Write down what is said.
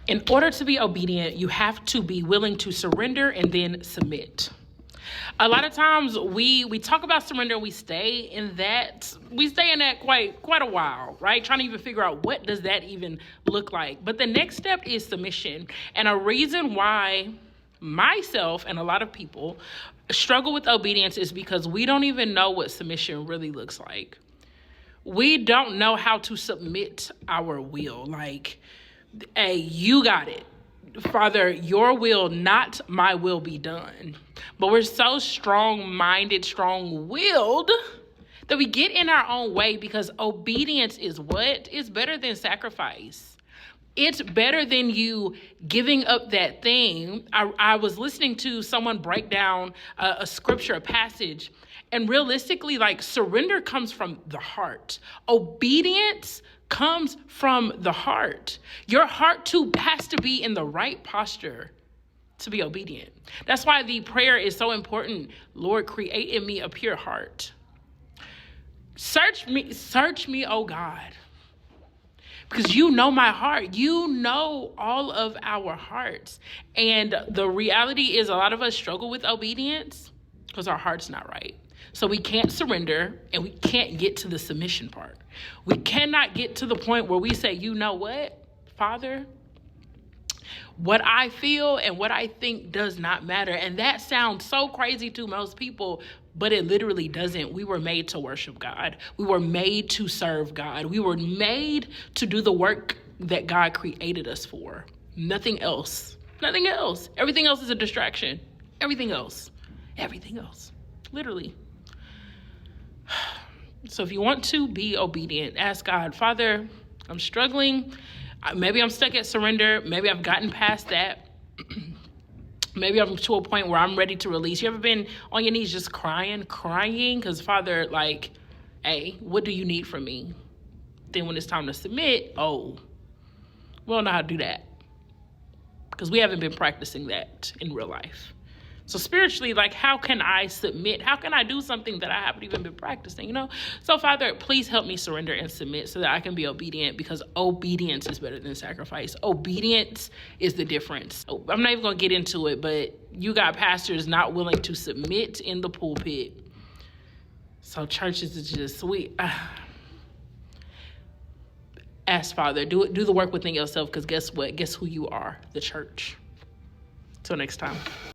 In order to be obedient, you have to be willing to surrender and then submit. A lot of times we talk about surrender, we stay in that quite a while, right? Trying to even figure out what does that even look like. But the next step is submission. And a reason why myself and a lot of people struggle with obedience is because we don't even know what submission really looks like. We don't know how to submit our will. Like, hey, you got it. Father, your will, not my will, be done. But we're so strong-minded, strong-willed that we get in our own way because obedience is what? It's better than sacrifice. It's better than you giving up that thing. I was listening to someone break down a scripture, a passage, and realistically, like, surrender comes from the heart. Obedience comes from the heart. Your heart too has to be in the right posture to be obedient. That's why the prayer is so important. Lord, create in me a pure heart. Search me, oh God. Because you know my heart. You know all of our hearts. And the reality is a lot of us struggle with obedience because our heart's not right. So we can't surrender and we can't get to the submission part. We cannot get to the point where we say, you know what, Father, what I feel and what I think does not matter. And that sounds so crazy to most people, but it literally doesn't. We were made to worship God. We were made to serve God. We were made to do the work that God created us for. Nothing else. Nothing else. Everything else is a distraction. Everything else. Literally. So if you want to be obedient, ask God, Father, I'm struggling. Maybe I'm stuck at surrender. Maybe I've gotten past that. Maybe I'm to a point where I'm ready to release. You ever been on your knees just crying? Because Father, like, hey, what do you need from me? Then when it's time to submit, we don't know how to do that. Because we haven't been practicing that in real life. So spiritually, like, how can I submit? How can I do something that I haven't even been practicing, So, Father, please help me surrender and submit so that I can be obedient, because obedience is better than sacrifice. Obedience is the difference. I'm not even going to get into it, but you got pastors not willing to submit in the pulpit. So churches is just, ask Father, do the work within yourself, because guess what? Guess who you are? The church. Till next time.